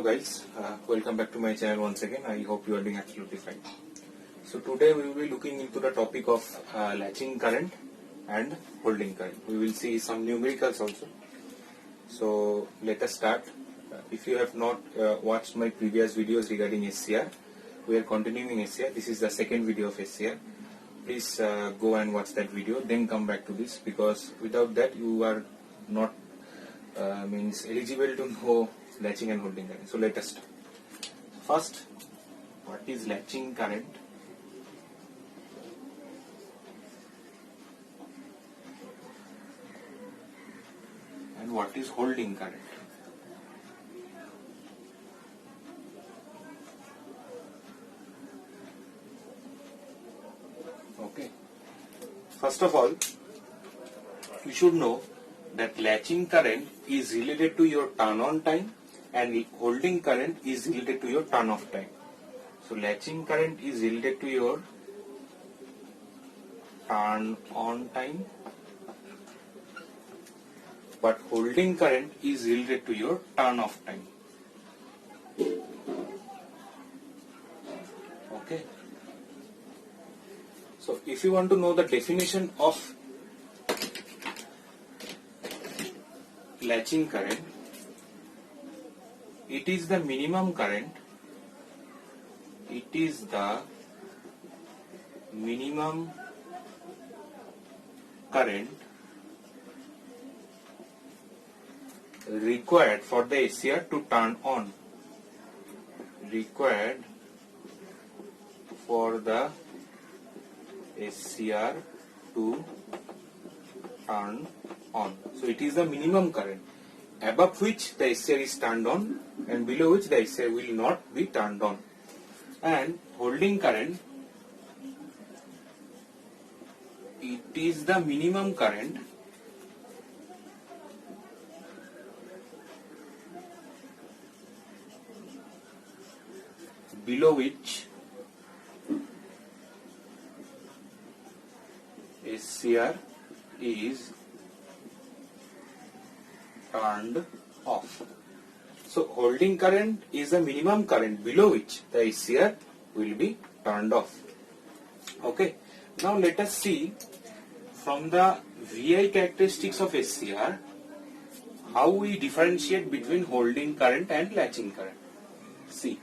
guys, welcome back to my channel once again. I hope you are doing absolutely fine. So today we will be looking into the topic of latching current and holding current. We will see some numericals also. So let us start. If you have not watched my previous videos regarding SCR, we are continuing SCR. This is the second video of SCR. Please go and watch that video, then come back to this, because without that you are not eligible to know latching and holding current. So let us start. First, what is latching current? And what is holding current? Okay. First of all, you should know that latching current is related to your turn on time and holding current is related to your turn off time. So latching current is related to your turn on time, but holding current is related to your turn off time. Okay. So if you want to know the definition of latching current, it is the minimum current. It is the minimum current required for the SCR to turn on. Required for the SCR to turn on. So it is the minimum current above which the SCR is turned on and below which the SCR will not be turned on. And holding current, it is the minimum current below which SCR is turned off. So holding current is the minimum current below which the SCR will be turned off. Okay. Now let us see from the VI characteristics of SCR how we differentiate between holding current and latching current. See.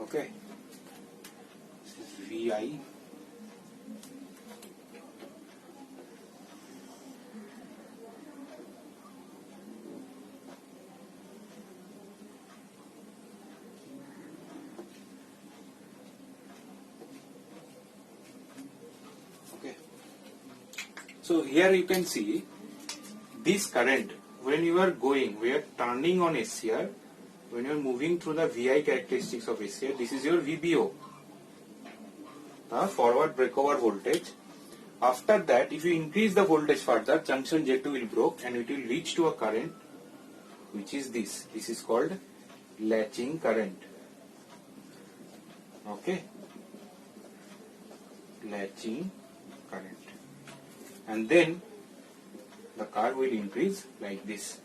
Okay, this is VI. Okay, so here you can see this current when you are going, we are turning on SCR. When you are moving through the VI characteristics of SCR, this is your VBO, the forward breakover voltage. After that, if you increase the voltage further, junction J2 will break and it will reach to a current which is this. This is called latching current. Okay, latching current. And then the curve will increase like this.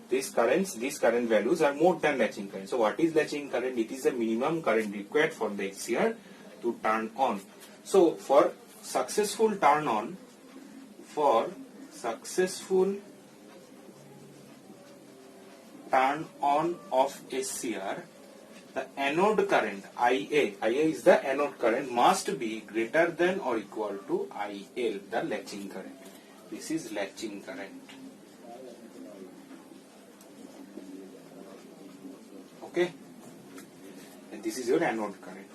These current values are more than latching current. So what is latching current? It is the minimum current required for the SCR to turn on. So for successful turn on, of SCR, the anode current IA is the anode current, must be greater than or equal to IL, the latching current. This is latching current. Okay, and this is your anode current.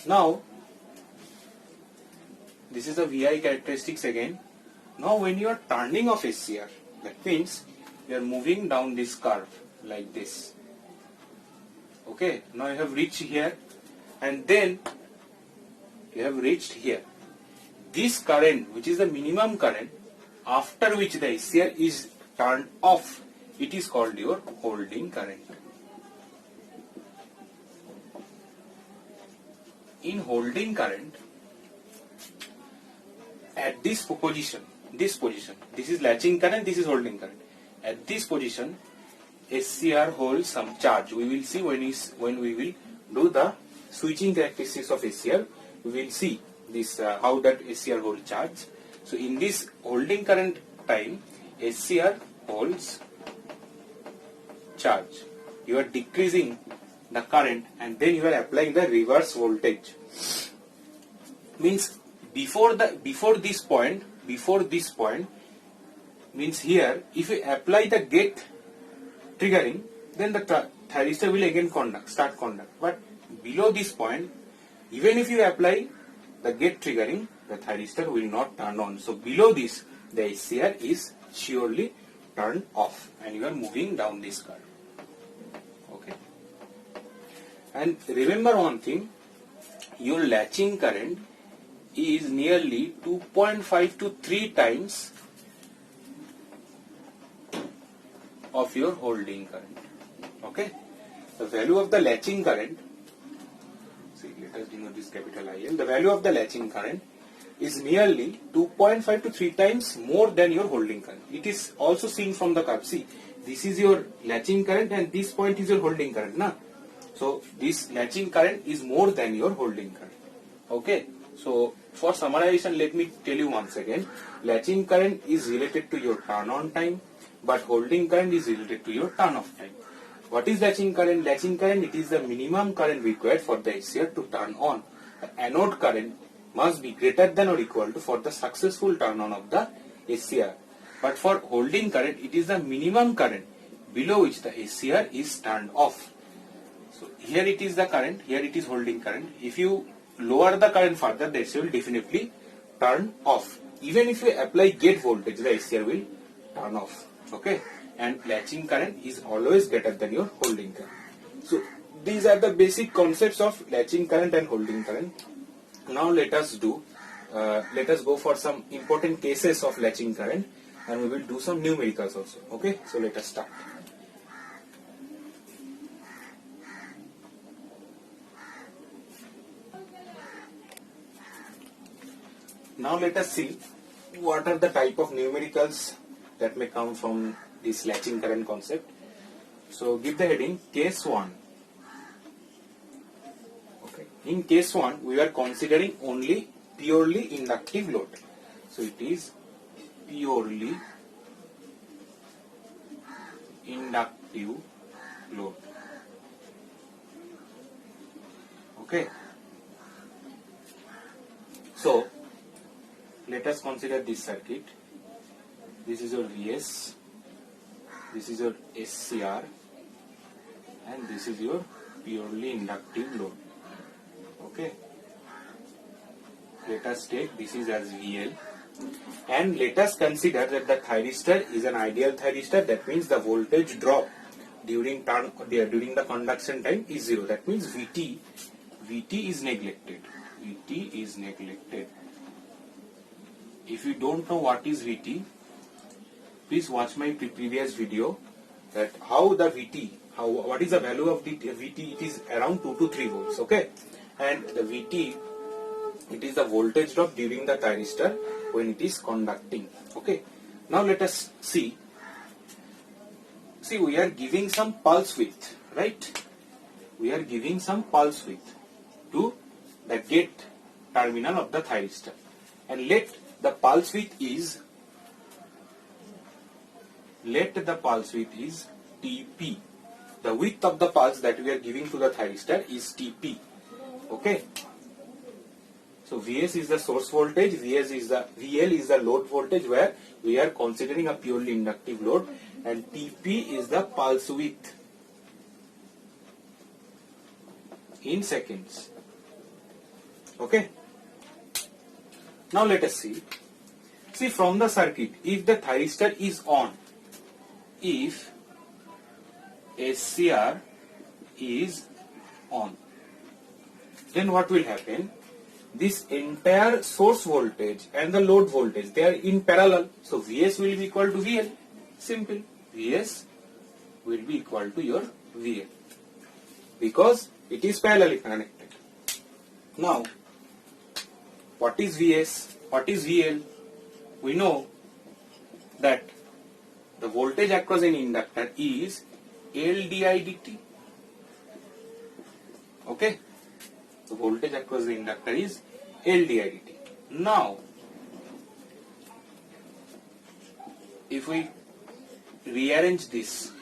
Now, this is the VI characteristics again. Now, when you are turning off SCR, that means you are moving down this curve like this. Okay, now you have reached here, and then you have reached here. This current, which is the minimum current, after which the SCR is turned off, it is called your holding current. In holding current, at this position, this is latching current, this is holding current. At this position, SCR holds some charge. We will see when we will do the switching characteristics of SCR. We will see this how that SCR holds charge. So in this holding current time, SCR holds charge. You are decreasing the current and then you are applying the reverse voltage. Means before this point means here, if you apply the gate triggering, then the thyristor will again start conduct. But below this point, even if you apply the gate triggering, the thyristor will not turn on. So below this, the SCR is surely turned off and you are moving down this curve. Okay. And remember one thing, your latching current is nearly 2.5 to 3 times of your holding current. Okay. The value of the latching current, see, let us denote this capital IL. The value of the latching current is nearly 2.5 to 3 times more than your holding current. It is also seen from the curve. See, this is your latching current and this point is your holding current. Na? So this latching current is more than your holding current. Okay. So for summarization, let me tell you once again. Latching current is related to your turn on time, but holding current is related to your turn off time. What is latching current? Latching current, it is the minimum current required for the SCR to turn on. The anode current must be greater than or equal to for the successful turn on of the SCR. But for holding current, it is the minimum current below which the SCR is turned off. So here it is the current, here it is holding current. If you lower the current further, the SCR will definitely turn off. Even if you apply gate voltage, the SCR will turn off. Okay. And latching current is always greater than your holding current. So these are the basic concepts of latching current and holding current. Now let us go for some important cases of latching current and we will do some numericals also. Okay, so let us start. Now let us see what are the type of numericals that may come from this latching current concept. So give the heading case 1. Okay. In case 1, we are considering only purely inductive load. So it is purely inductive load. Okay. So let us consider this circuit. This is your VS, this is your SCR, and this is your purely inductive load. Okay. Let us take this is as VL, and let us consider that the thyristor is an ideal thyristor. That means the voltage drop during the conduction time is 0. That means VT is neglected. VT is neglected. If you don't know what is VT, please watch my previous video that how the VT, what is the value of the VT, it is around 2 to 3 volts, okay? And the VT, it is the voltage drop during the thyristor when it is conducting, okay? Now let us see. See, we are giving some pulse width, right? We are giving some pulse width to the gate terminal of the thyristor. And let the pulse width is TP. The width of the pulse that we are giving to the thyristor is TP. Okay. So Vs is the source voltage, VL is the load voltage where we are considering a purely inductive load, and TP is the pulse width in seconds. Okay. Now let us see. See, from the circuit, if the thyristor is on, if SCR is on, then what will happen? This entire source voltage and the load voltage, they are in parallel. So Vs will be equal to VL. Simple. Vs will be equal to your VL because it is parallelly connected. Now, what is VS? What is VL? We know that the voltage across an inductor is L di dt. Okay? The voltage across the inductor is L di dt. Now, if we rearrange this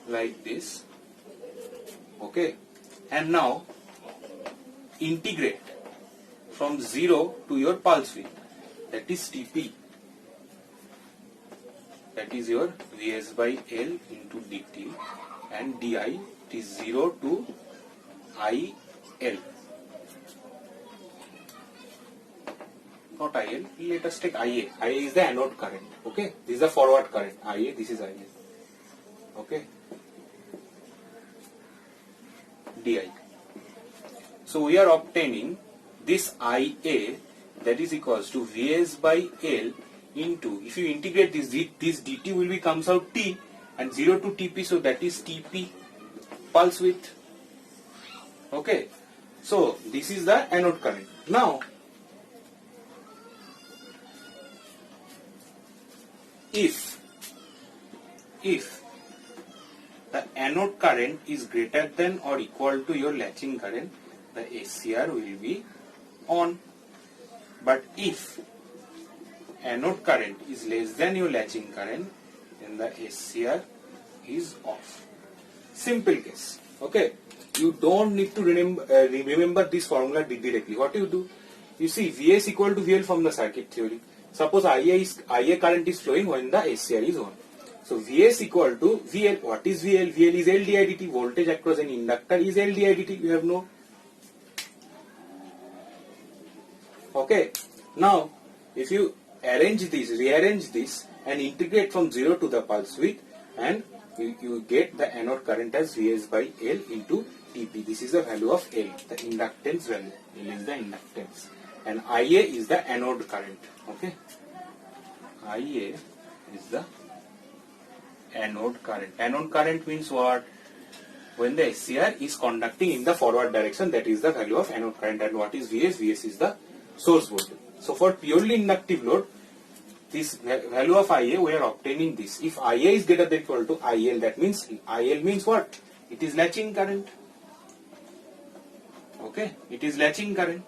like this, okay, and now integrate from 0 to your pulse width, that is Tp, that is your Vs by L into dt, and di, it is 0 to IL. Not IL, let us take IA. IA is the anode current. Okay, this is the forward current. IA, this is IA. Okay, DI. So we are obtaining this IA, that is equals to Vs by L into, if you integrate this dt will be comes out T and 0 to Tp, so that is Tp pulse width. Okay, so this is the anode current. Now, if the anode current is greater than or equal to your latching current, the SCR will be on. But if anode current is less than your latching current, then the SCR is off. Simple case. Okay, you don't need to remember this formula directly. What you do? You see Vs equal to VL from the circuit theory. Suppose IA current is flowing when the SCR is on. So Vs equal to VL. What is VL? VL is L di dt. Voltage across an inductor is L di dt. You have no. Okay. Now, if you rearrange this and integrate from 0 to the pulse width, and you get the anode current as Vs by L into Tp. This is the value of L, the inductance value. L is the inductance. And IA is the anode current. Okay. IA is the anode current. Anode current means what? When the SCR is conducting in the forward direction, that is the value of anode current. And what is VS? VS is the source voltage. So for purely inductive load, this value of IA, we are obtaining this. If IA is greater than or equal to IL, that means IL means what? It is latching current. Okay, it is latching current.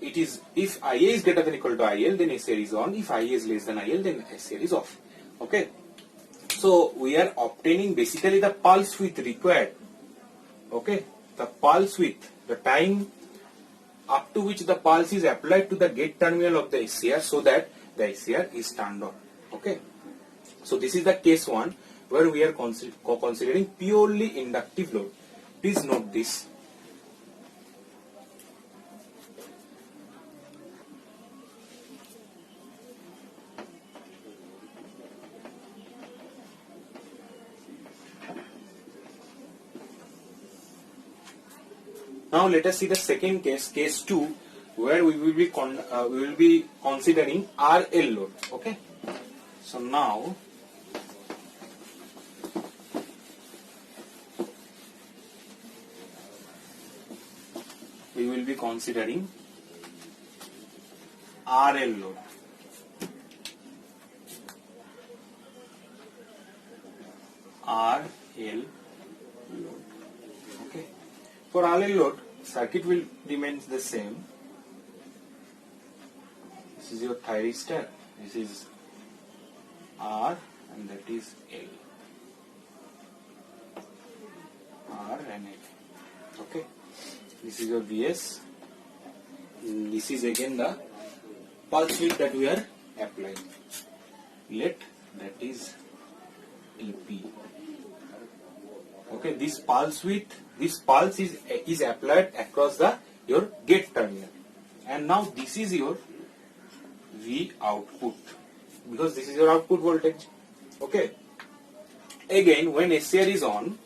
It is, if IA is greater than or equal to IL, then SCR is on. If IA is less than IL, then SCR is off. Okay. So we are obtaining basically the pulse width required. Okay, the pulse width, the time up to which the pulse is applied to the gate terminal of the SCR, so that the SCR is turned on. Okay, so this is the case 1 where we are considering purely inductive load. Please note this. Now let us see the second case, case 2, where we will be considering RL load. Okay. So now we will be considering RL load. RL load. Okay. For RL load, circuit will remain the same. This is your thyristor. This is R and that is L. R and L. Okay. This is your Vs. This is again the pulse width that we are applying. Let that is Tp. Okay, this pulse width, this pulse is applied across your gate terminal, and now this is your V output, because this is your output voltage. Okay. Again, when SCR is on,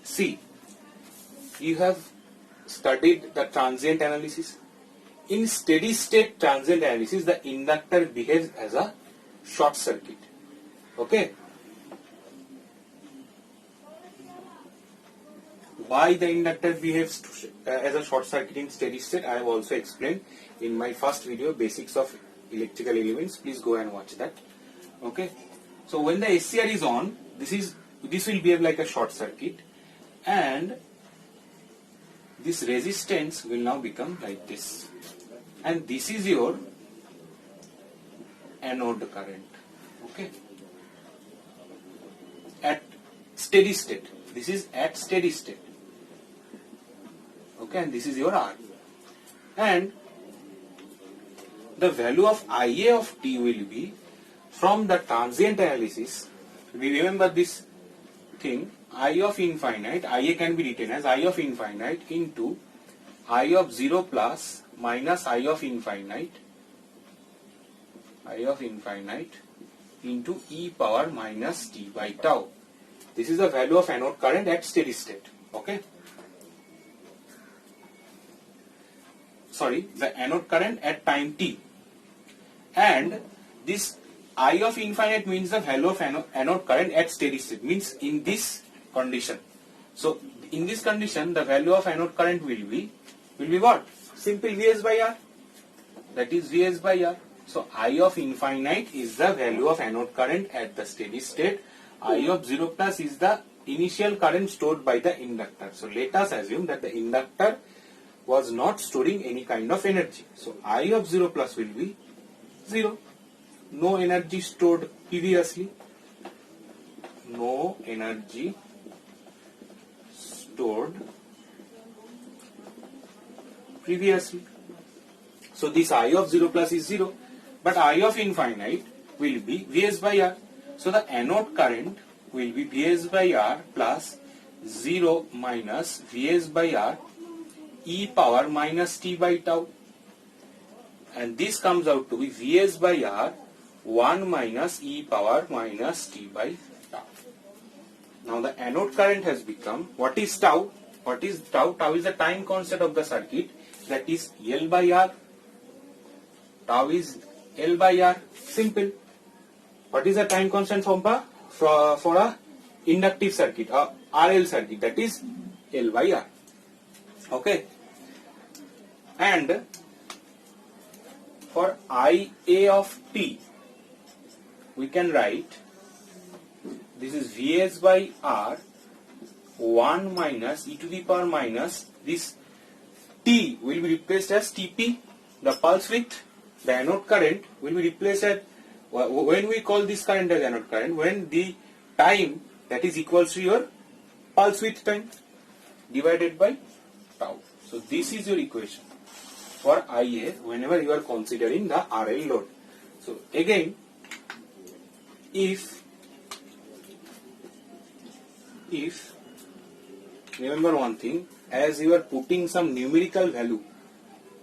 see, you have studied the transient analysis. In steady state transient analysis, the inductor behaves as a short circuit. Okay. Why the inductor behaves as a short circuit in steady state, I have also explained in my first video, Basics of Electrical Elements. Please go and watch that. Okay. So when the SCR is on, this will behave like a short circuit, and this resistance will now become like this, and this is your anode current. Okay. At steady state, this is at steady state. Okay, and this is your R. And the value of IA of t will be, from the transient analysis, we remember this thing, I of infinite, IA can be written as I of infinite into I of 0 plus minus I of infinite into e power minus t by tau. This is the value of anode current at steady state. Okay. Sorry, the anode current at time t. And this I of infinite means the value of anode current at steady state, means in this condition. So in this condition, the value of anode current will be what? Simple Vs by R. That is Vs by R. So I of infinite is the value of anode current at the steady state. I of 0 plus is the initial current stored by the inductor. So let us assume that the inductor was not storing any kind of energy. So I of 0 plus will be 0. No energy stored previously. No energy stored previously. So this I of 0 plus is 0. But I of infinite will be Vs by R. So the anode current will be Vs by R plus 0 minus Vs by R e power minus t by tau. And this comes out to be Vs by R 1 minus e power minus t by tau. Now the anode current has become, what is tau? What is tau? Tau is the time constant of the circuit, that is L by R. Tau is L by R. Simple. What is the time constant for a inductive circuit, a RL circuit? That is L by R. Okay. And for IA of t, we can write, this is Vs by R 1 minus e to the power minus, this t will be replaced as Tp, the pulse width. The anode current will be replaced at, when we call this current as anode current, when the time that is equals to your pulse width time divided by tau. So this is your equation for IA whenever you are considering the RL load. So again, if remember one thing, as you are putting some numerical value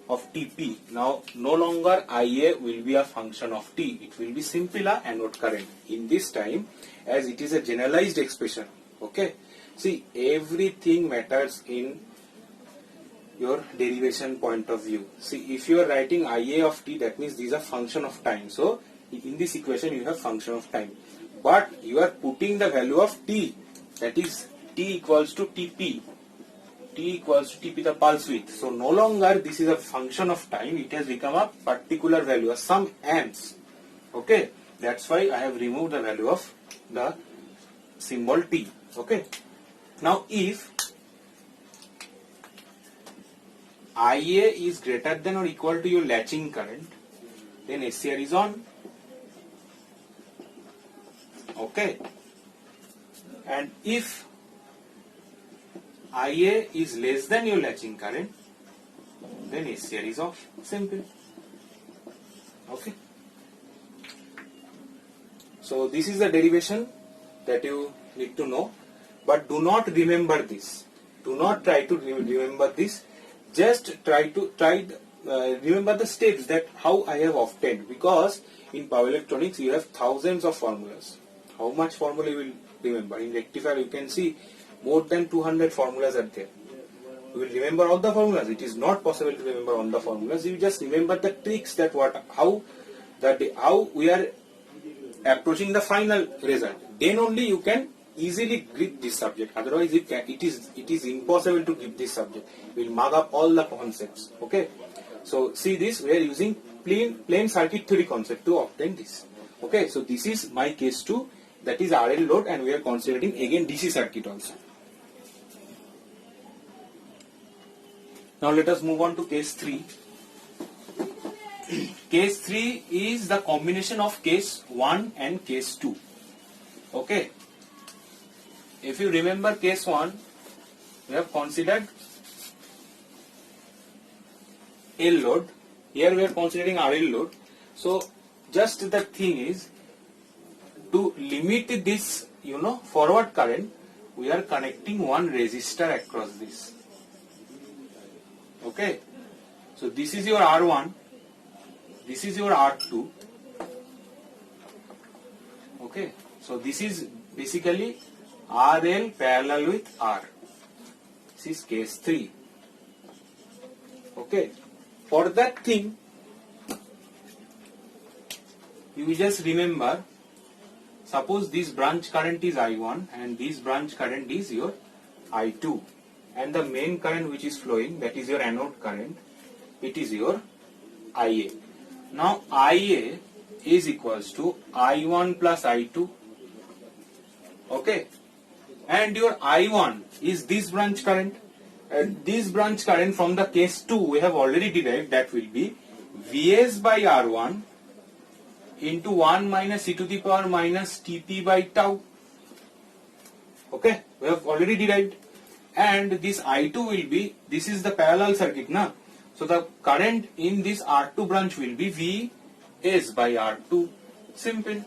of Tp, now no longer IA will be a function of T, it will be simply a anode current in this time, as it is a generalized expression. Okay, see, everything matters in your derivation point of view. See, if you are writing IA of t, that means these are function of time. So in this equation you have function of time, but you are putting the value of t, that is t equals to Tp. T equals to Tp, the pulse width. So no longer this is a function of time, it has become a particular value, some amps. Okay, that's why I have removed the value of the symbol T. Okay, now if IA is greater than or equal to your latching current, then SCR is on. Okay, and if IA is less than your latching current, then SCR is off. Simple. Okay. So this is the derivation that you need to know, but do not remember this. Do not try to remember this. Just remember the steps, that how I have obtained, because in power electronics you have thousands of formulas. How much formula you will remember? In rectifier you can see more than 200 formulas are there. You will remember all the formulas. It is not possible to remember all the formulas. You just remember the tricks that how we are approaching the final result. Then only you can easily grip this subject. Otherwise, it is impossible to grip this subject. We will mug up all the concepts. Okay. So see this. We are using plain circuit theory concept to obtain this. Okay. So this is my case 2. That is RL load, and we are considering again DC circuit also. Now let us move on to case 3. Case 3 is the combination of case 1 and case 2. Okay. If you remember case 1, we have considered L load. Here we are considering RL load. So just the thing is, to limit this, forward current, we are connecting one resistor across this. Okay. So this is your R1. This is your R2. Okay. So this is basically RL parallel with R. This is case 3. Okay. For that thing, you just remember, suppose this branch current is I1 and this branch current is your I2, and the main current which is flowing, that is your anode current, it is your IA. Now IA is equals to I1 plus I2. Okay. And your I1 is this branch current. And this branch current from the case 2 we have already derived, that will be Vs by R1 into 1 minus e to the power minus Tp by tau. Okay, we have already derived. And this I2 will be, this is the parallel circuit, na? So the current in this R2 branch will be Vs by R2. Simple.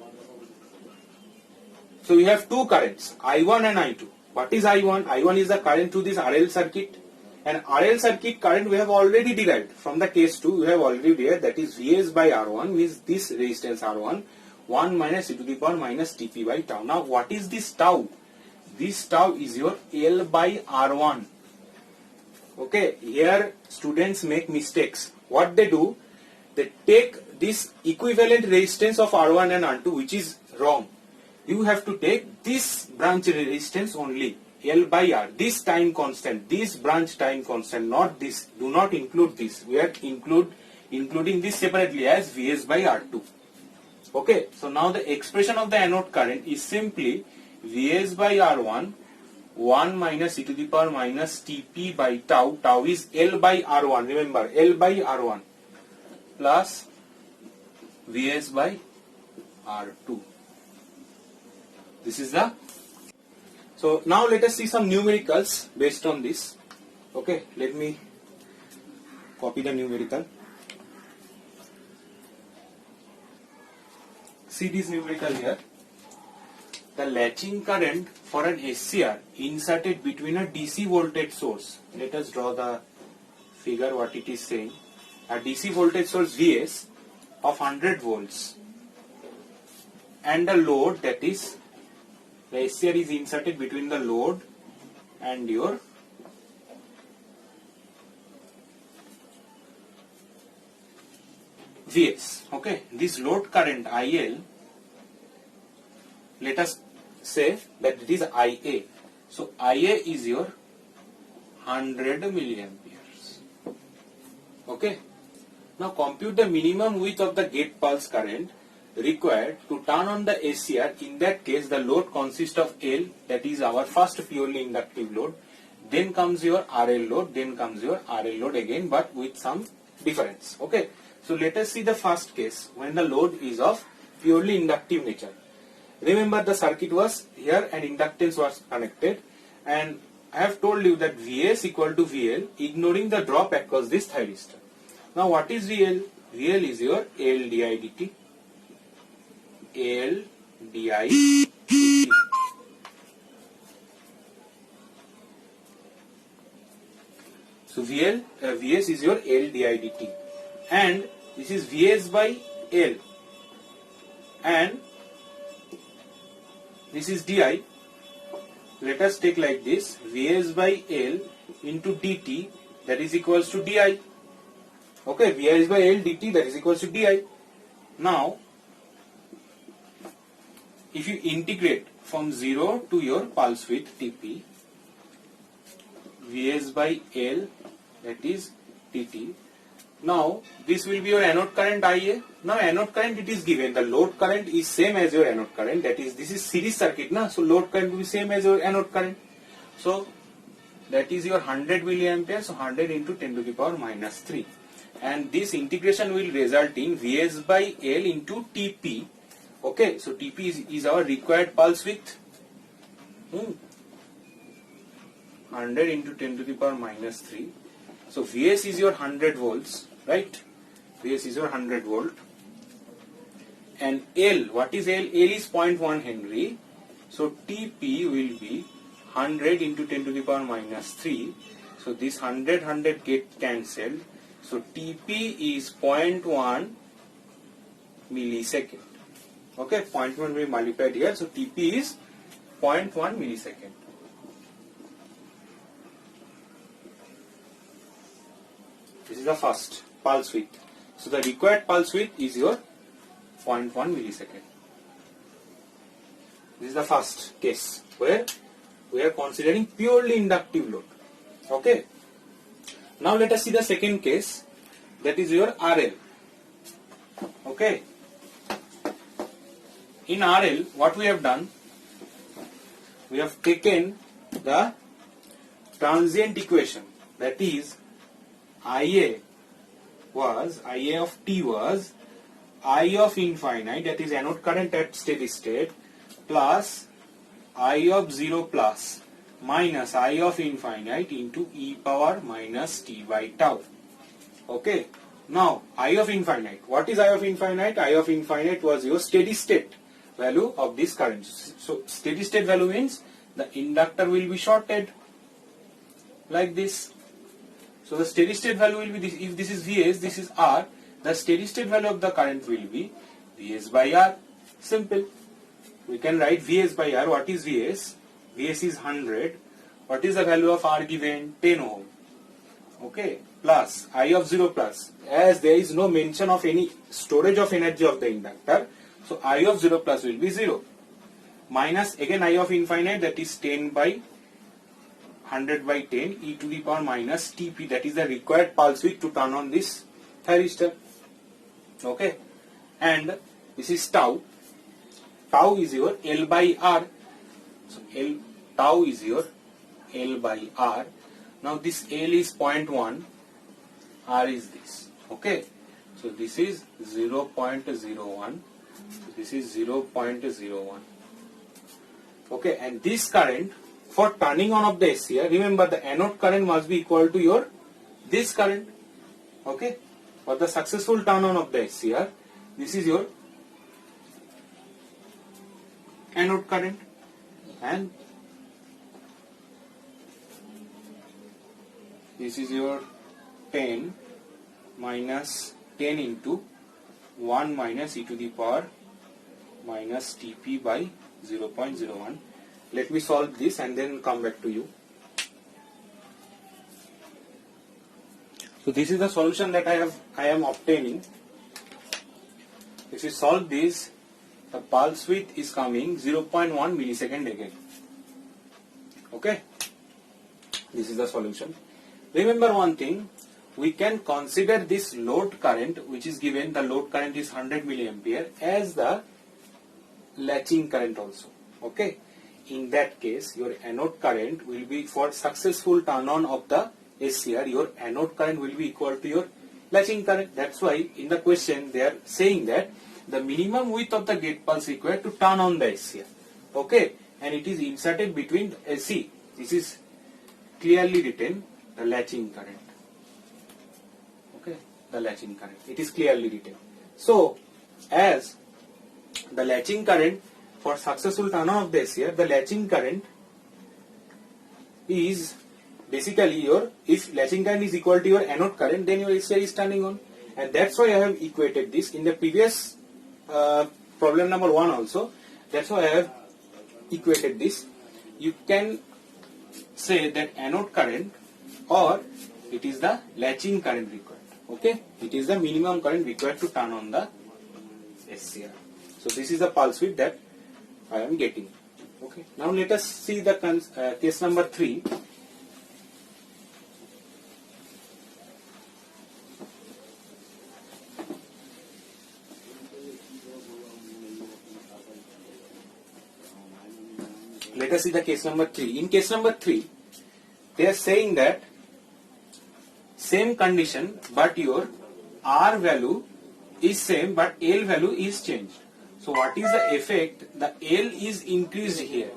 So we have two currents, I1 and I2. What is I1? I1 is the current through this RL circuit. And RL circuit current we have already derived. From the case 2 we have already derived, that is Vs by R1, means this resistance R1, 1 minus e to the power minus Tp by tau. Now what is this tau? This tau is your L by R1. Okay, here students make mistakes. What they do, they take this equivalent resistance of R1 and R2, which is wrong. You have to take this branch resistance only, L by R, this time constant, this branch time constant, not this. Do not include this. We are including this separately as Vs by R2. Okay, so now the expression of the anode current is simply Vs by R1, 1 minus e to the power minus Tp by tau. Tau is L by R1. Remember, L by R1 plus Vs by R2. This is the. So now let us see some numericals based on this. Okay, let me copy the numerical. See this numerical here. The latching current for an SCR inserted between a DC voltage source. Let us draw the figure what it is saying. A DC voltage source Vs of 100 volts and a load, that is, the SCR is inserted between the load and your Vs. Okay, this load current IL, let us say that it is IA. So IA is your 100 milliamperes. Okay. Now compute the minimum width of the gate pulse current required to turn on the SCR. In that case, the load consists of L, that is our first purely inductive load. Then comes your RL load. Then comes your RL load again, but with some difference. Okay. So let us see the first case when the load is of purely inductive nature. Remember, the circuit was here and inductance was connected, and I have told you that Vs equal to VL, ignoring the drop across this thyristor. Now what is VL? VL is your L di dt. L di dt. So Vs is your L di dt, and this is Vs by L, and this is di. Let us take like this, Vs by L into dt, that is equals to di. Okay, Vi is by L dt, that is equals to di. Now, if you integrate from 0 to your pulse width Tp, Vs by L, that is dt. Now, this will be your anode current Ia. Now, anode current it is given. The load current is same as your anode current. That is, this is series circuit, na? So, load current will be same as your anode current. So, that is your 100 milliampere. So, 100 into 10 to the power minus 3. And this integration will result in Vs by L into Tp. Okay, so Tp is our required pulse width. 100 into 10 to the power minus 3. So Vs is your 100 volts, right? Vs is your 100 volt. And L, what is L? L is 0.1 Henry. So Tp will be 100 into 10 to the power minus 3. So this 100 get cancelled. So Tp is 0.1 millisecond. Okay, 0.1 will be multiplied here. So Tp is 0.1 millisecond. This is the first pulse width. So the required pulse width is your 0.1 millisecond. This is the first case where we are considering purely inductive load. Okay. Now let us see the second case, that is your RL. Okay. In RL, what we have done, we have taken the transient equation, that is Ia of t was I of infinite, that is anode current at steady state, plus I of 0 plus minus I of infinite into e power minus t by tau. Okay. Now, I of infinite. What is I of infinite? I of infinite was your steady state value of this current. So, steady state value means the inductor will be shorted like this. So, the steady state value will be this. If this is Vs, this is R, the steady state value of the current will be Vs by R. Simple. We can write Vs by R. What is Vs? Vs is 100. What is the value of R given? 10 ohm. Okay. Plus I of 0 plus. As there is no mention of any storage of energy of the inductor, so I of 0 plus will be 0. Minus again I of infinite, that is 10 by 100 by 10 e to the power minus Tp, that is the required pulse width to turn on this thyristor. Okay. And this is tau. Tau is your L by R. So tau is your L by R. Now this L is 0.1, R is this. Okay. So this is 0.01. So this is 0.01. Okay. And this current, for turning on of the SCR, remember the anode current must be equal to your this current. Okay. For the successful turn on of the SCR, this is your anode current, and this is your 10 minus 10 into 1 minus e to the power minus Tp by 0.01. Let me solve this and then come back to you. So this is the solution that I am obtaining. If you solve this, the pulse width is coming 0.1 millisecond again. Okay. This is the solution. Remember one thing, we can consider this load current, which is given, the load current is 100 milliampere, as the latching current also. Okay. In that case, your anode current will be, for successful turn on of the SCR, your anode current will be equal to your latching current. That's why in the question they are saying that the minimum width of the gate pulse required to turn on the SCR. Okay. And it is inserted between SC. This is clearly written, the latching current. Okay. The latching current. It is clearly written. So, as the latching current for successful turn on of the SCR, the latching current is basically your, if latching current is equal to your anode current, then your SCR is turning on. And that's why I have equated this in the previous problem number 1 also. That's why I have equated this. You can say that anode current or it is the latching current required. Okay, it is the minimum current required to turn on the SCR. So this is the pulse width that I am getting. Okay, now let us see the case number 3. Let us see the case number 3. In case number 3, they are saying that same condition, but your R value is same, but L value is changed. So what is the effect? The L is increased here.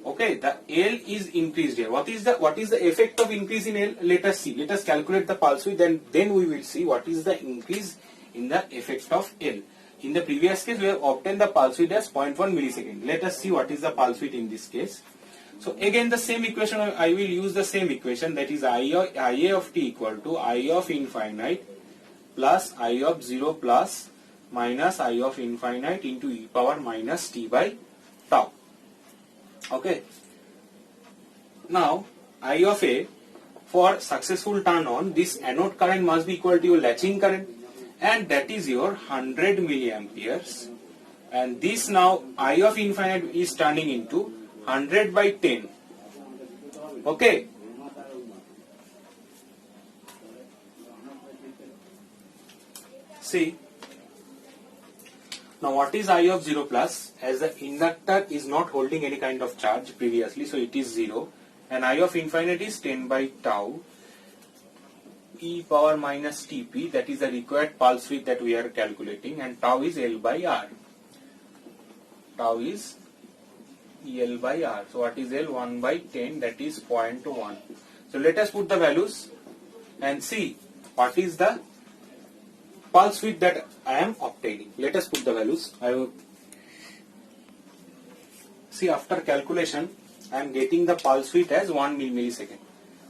Okay, the L is increased here. What is the effect of increase in L? Let us see. Let us calculate the pulse width, and then we will see what is the increase in the effect of L. In the previous case, we have obtained the pulse width as 0.1 millisecond. Let us see what is the pulse width in this case. So again, the same equation, I will use the same equation, that is Ia of t equal to I of infinite plus I of 0 plus minus I of infinite into e power minus t by tau. Okay. Now, I of a, for successful turn on, this anode current must be equal to your latching current, and that is your 100 milliamperes. And this now I of infinite is turning into 100 by 10. Okay. See. Now what is I of 0 plus? As the inductor is not holding any kind of charge previously, so it is 0. And I of infinite is 10 by tau e power minus Tp, that is the required pulse width that we are calculating, and tau is L by R. Tau is L by R. So what is L? 1 by 10, that is 0.1. So let us put the values and see what is the pulse width that I am obtaining. Let us put the values. I will see, after calculation I am getting the pulse width as 1 millisecond.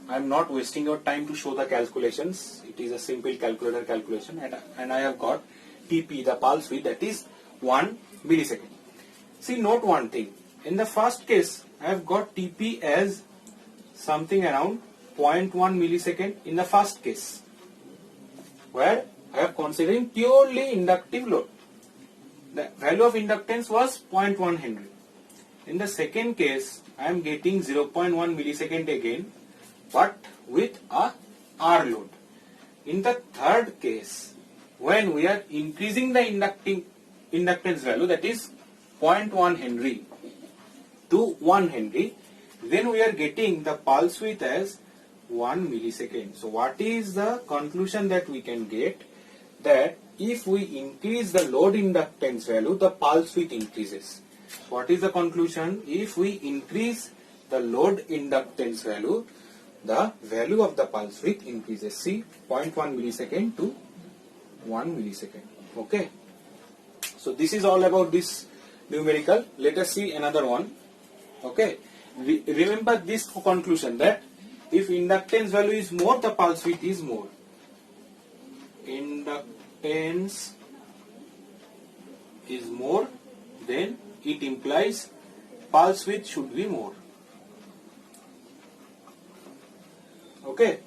I am not wasting your time to show the calculations. It is a simple calculator calculation, and I have got Tp, the pulse width, that is 1 millisecond. See, note one thing. In the first case, I have got Tp as something around 0.1 millisecond in the first case, where I am considering purely inductive load. The value of inductance was 0.1 Henry. In the second case, I am getting 0.1 millisecond again, but with a R load. In the third case, when we are increasing the inductance value, that is 0.1 Henry to 1 Henry, then we are getting the pulse width as 1 millisecond. So what is the conclusion that we can get? That if we increase the load inductance value, the pulse width increases. What is the conclusion? If we increase the load inductance value, the value of the pulse width increases. See, 0.1 millisecond to 1 millisecond. Okay. So this is all about this numerical. Let us see another one. Okay. Remember this conclusion, that if inductance value is more, the pulse width is more. Inductance is more, then it implies pulse width should be more. Okay,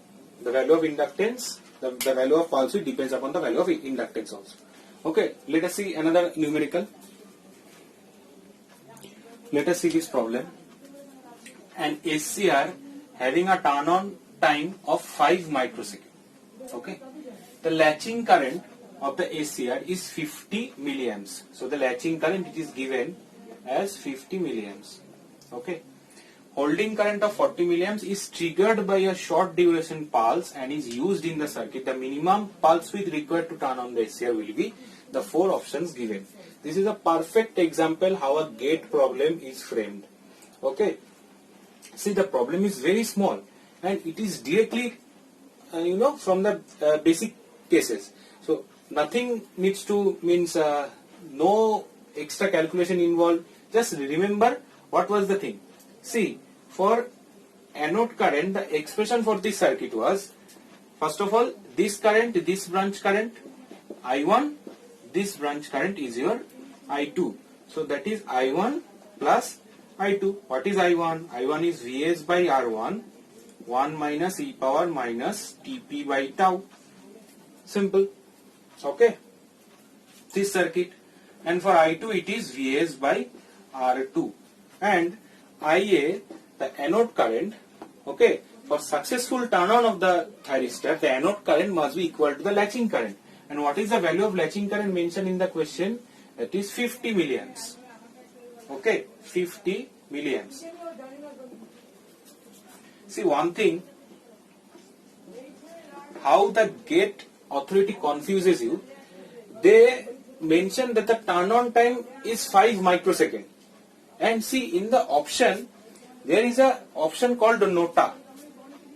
the value of inductance, the value of pulse width depends upon the value of inductance also. Okay, let us see another numerical. Let us see this problem. An SCR having a turn on time of 5 microseconds. Okay, the latching current of the SCR is 50 milliamps. So the latching current, it is given as 50 milliamps. Okay. Holding current of 40 milliamps is triggered by a short duration pulse and is used in the circuit. The minimum pulse width required to turn on the SCR will be the 4 options given. This is a perfect example how a gate problem is framed. Okay. See, the problem is very small and it is directly from the basic cases. So nothing needs to no extra calculation involved. Just remember what was the thing. See, for anode current, the expression for this circuit was, first of all, this current, this branch current, I1, this branch current is your I2. So that is I1 plus I2. What is I1? I1 is Vs by R1 1 minus e power minus Tp by tau. Simple. Okay. This circuit. And for I2 it is Vs by R2. And Ia, the anode current, okay, for successful turn on of the thyristor, the anode current must be equal to the latching current. And what is the value of latching current mentioned in the question? That is 50 milliamps. Okay, 50 milliamps. See one thing, how the gate authority confuses you. They mention that the turn on time is 5 microsecond. And see in the option, there is a option called nota,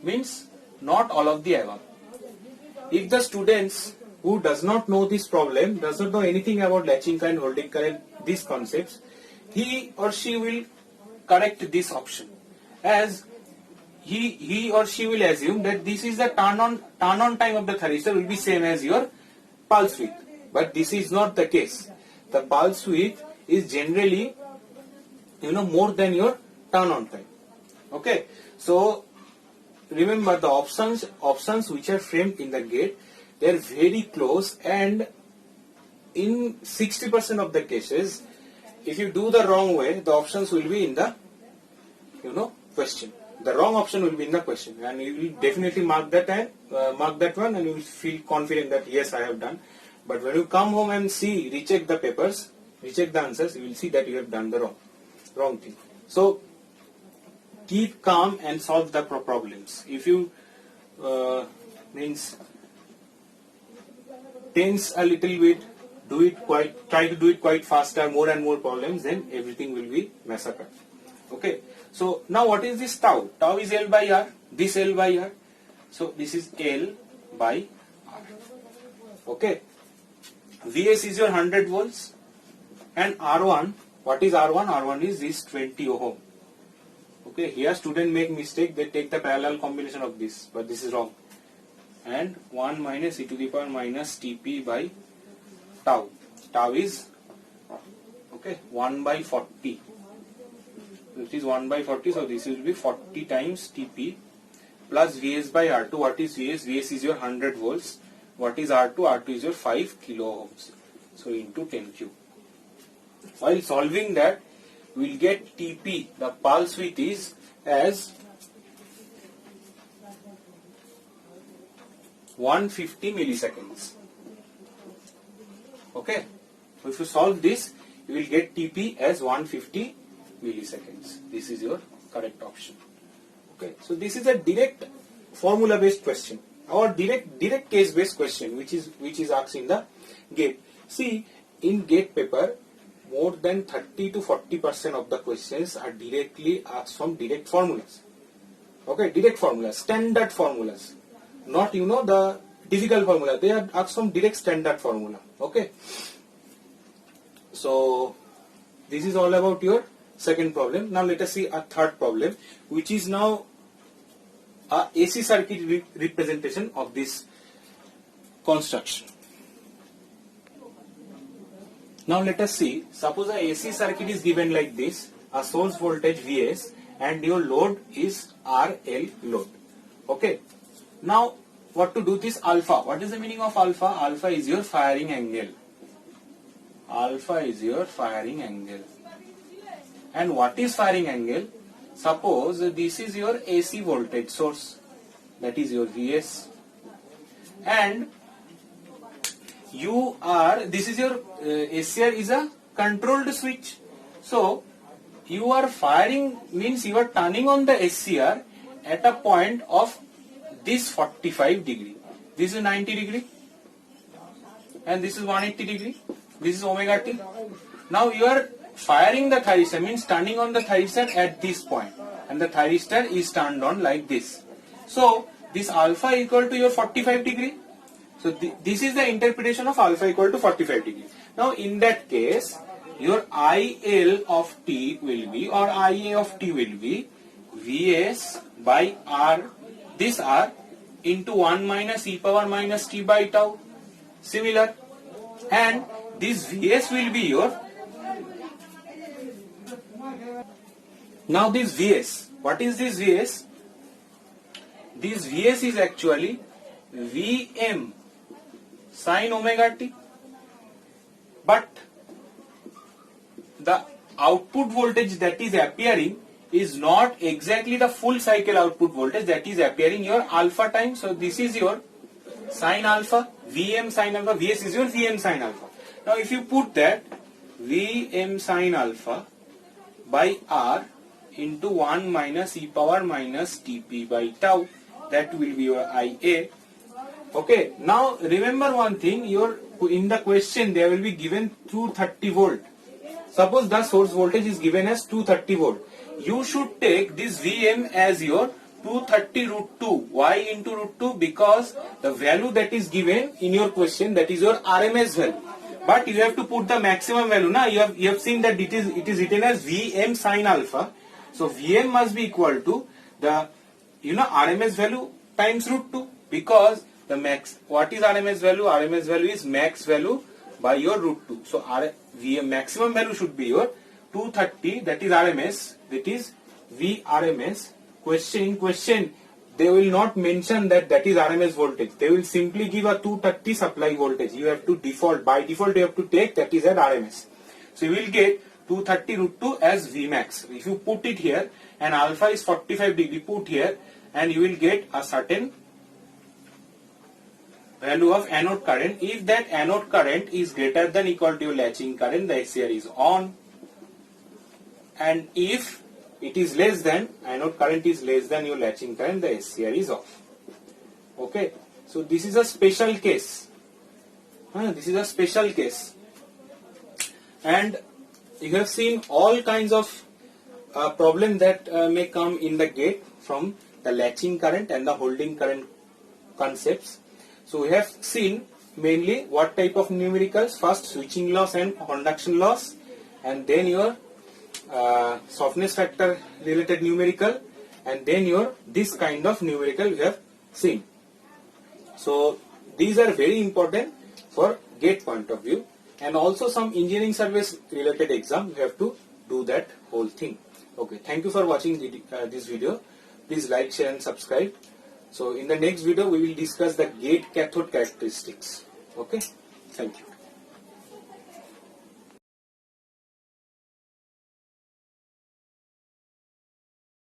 means not all of the above. If the students who does not know this problem, does not know anything about latching current, holding current, these concepts, he or she will correct this option, as he or she will assume that this is the turn on time of the thyristor will be same as your pulse width. But this is not the case. The pulse width is generally, more than your turn on time. Okay. So remember the options which are framed in the gate, they are very close, and in 60% of the cases, if you do the wrong way, the options will be in the question. The wrong option will be in the question, and you will definitely mark that one, and you will feel confident that yes, I have done. But when you come home and recheck the papers, recheck the answers, you will see that you have done the wrong thing. So keep calm and solve the problems. If you tense a little bit, try to do it quite faster, more and more problems, then everything will be massacred. Okay. So now what is this tau? Tau is L by R. This L by R. So this is L by R. Okay. Vs is your 100 volts, and R1. What is R1? R1 is this 20 ohm. Okay. Here student make mistake. They take the parallel combination of this, but this is wrong. And 1 minus e to the power minus Tp by tau. Tau is 1 by 40. It is 1 by 40, so this will be 40 times Tp plus Vs by R2. What is Vs? Vs is your 100 volts. What is R2? R2 is your 5 kilo ohms. So into 10 cube. While solving that, we will get Tp, the pulse width is as 150 milliseconds. Okay. So if you solve this, you will get Tp as 150 milliseconds. This is your correct option. Okay. So this is a direct formula based question, or direct case based question, which is asked in the gate. See, in gate paper, more than 30 to 40% of the questions are directly asked from direct formulas. Okay, direct formulas, standard formulas, not the difficult formula. They are asked from direct standard formula. Okay. So this is all about your second problem. Now let us see a third problem, which is now a AC circuit representation of this construction. Now let us see, suppose a AC circuit is given like this, a source voltage Vs and your load is RL load. Okay. Now what to do this alpha? What is the meaning of alpha? Alpha is your firing angle. Alpha is your firing angle. And what is firing angle? Suppose this is your AC voltage source, that is your Vs, and this is your SCR is a controlled switch. So you are firing, means you are turning on the SCR at a point of this 45 degree. This is 90 degree and this is 180 degree. This is omega t. Now you are firing the thyristor, means turning on the thyristor at this point, and the thyristor is turned on like this. So this alpha equal to your 45 degree. So this is the interpretation of alpha equal to 45 degree. Now in that case, your IL of t will be, or IA of t will be Vs by R, this R, into 1 minus e power minus t by tau. Similar. And this Vs will be your, now this Vs, what is this Vs? this Vs is actually Vm sin omega t, but the output voltage that is appearing is not exactly the full cycle output voltage, that is appearing your alpha time. So this is your sin alpha, Vm sin alpha, Vs is your Vm sin alpha. Now if you put that Vm sin alpha by R into 1 minus e power minus Tp by tau, that will be your Ia. Okay, now remember one thing, in the question there will be given 230 volt. Suppose the source voltage is given as 230 volt. You should take this Vm as your 230 root 2. Why into root 2? Because the value that is given in your question, that is your RMS value. But you have to put the maximum value. Now you have seen that it is written as Vm sin alpha. So Vm must be equal to the RMS value times root 2, because the max, what is RMS value? RMS value is max value by your root 2. So Vm maximum value should be your 230, that is RMS, that is Vrms. In question they will not mention that is RMS voltage. They will simply give a 230 supply voltage. You have to by default you have to take that is at RMS. So you will get 230 root 2 as Vmax. If you put it here and alpha is 45 degree, put here and you will get a certain value of anode current. If that anode current is greater than equal to your latching current, the SCR is on, and if it is less than, anode current is less than your latching current, the SCR is off. Okay, so this is a special case. This is a special case, and you have seen all kinds of problem that may come in the gate from the latching current and the holding current concepts. So we have seen mainly what type of numericals. First, switching loss and conduction loss, and then your softness factor related numerical, and then your this kind of numerical we have seen. So these are very important for gate point of view, and also some engineering service related exam you have to do that whole thing. Okay, thank you for watching this video. Please like, share and subscribe. So in the next video we will discuss the gate cathode characteristics. Okay, thank you.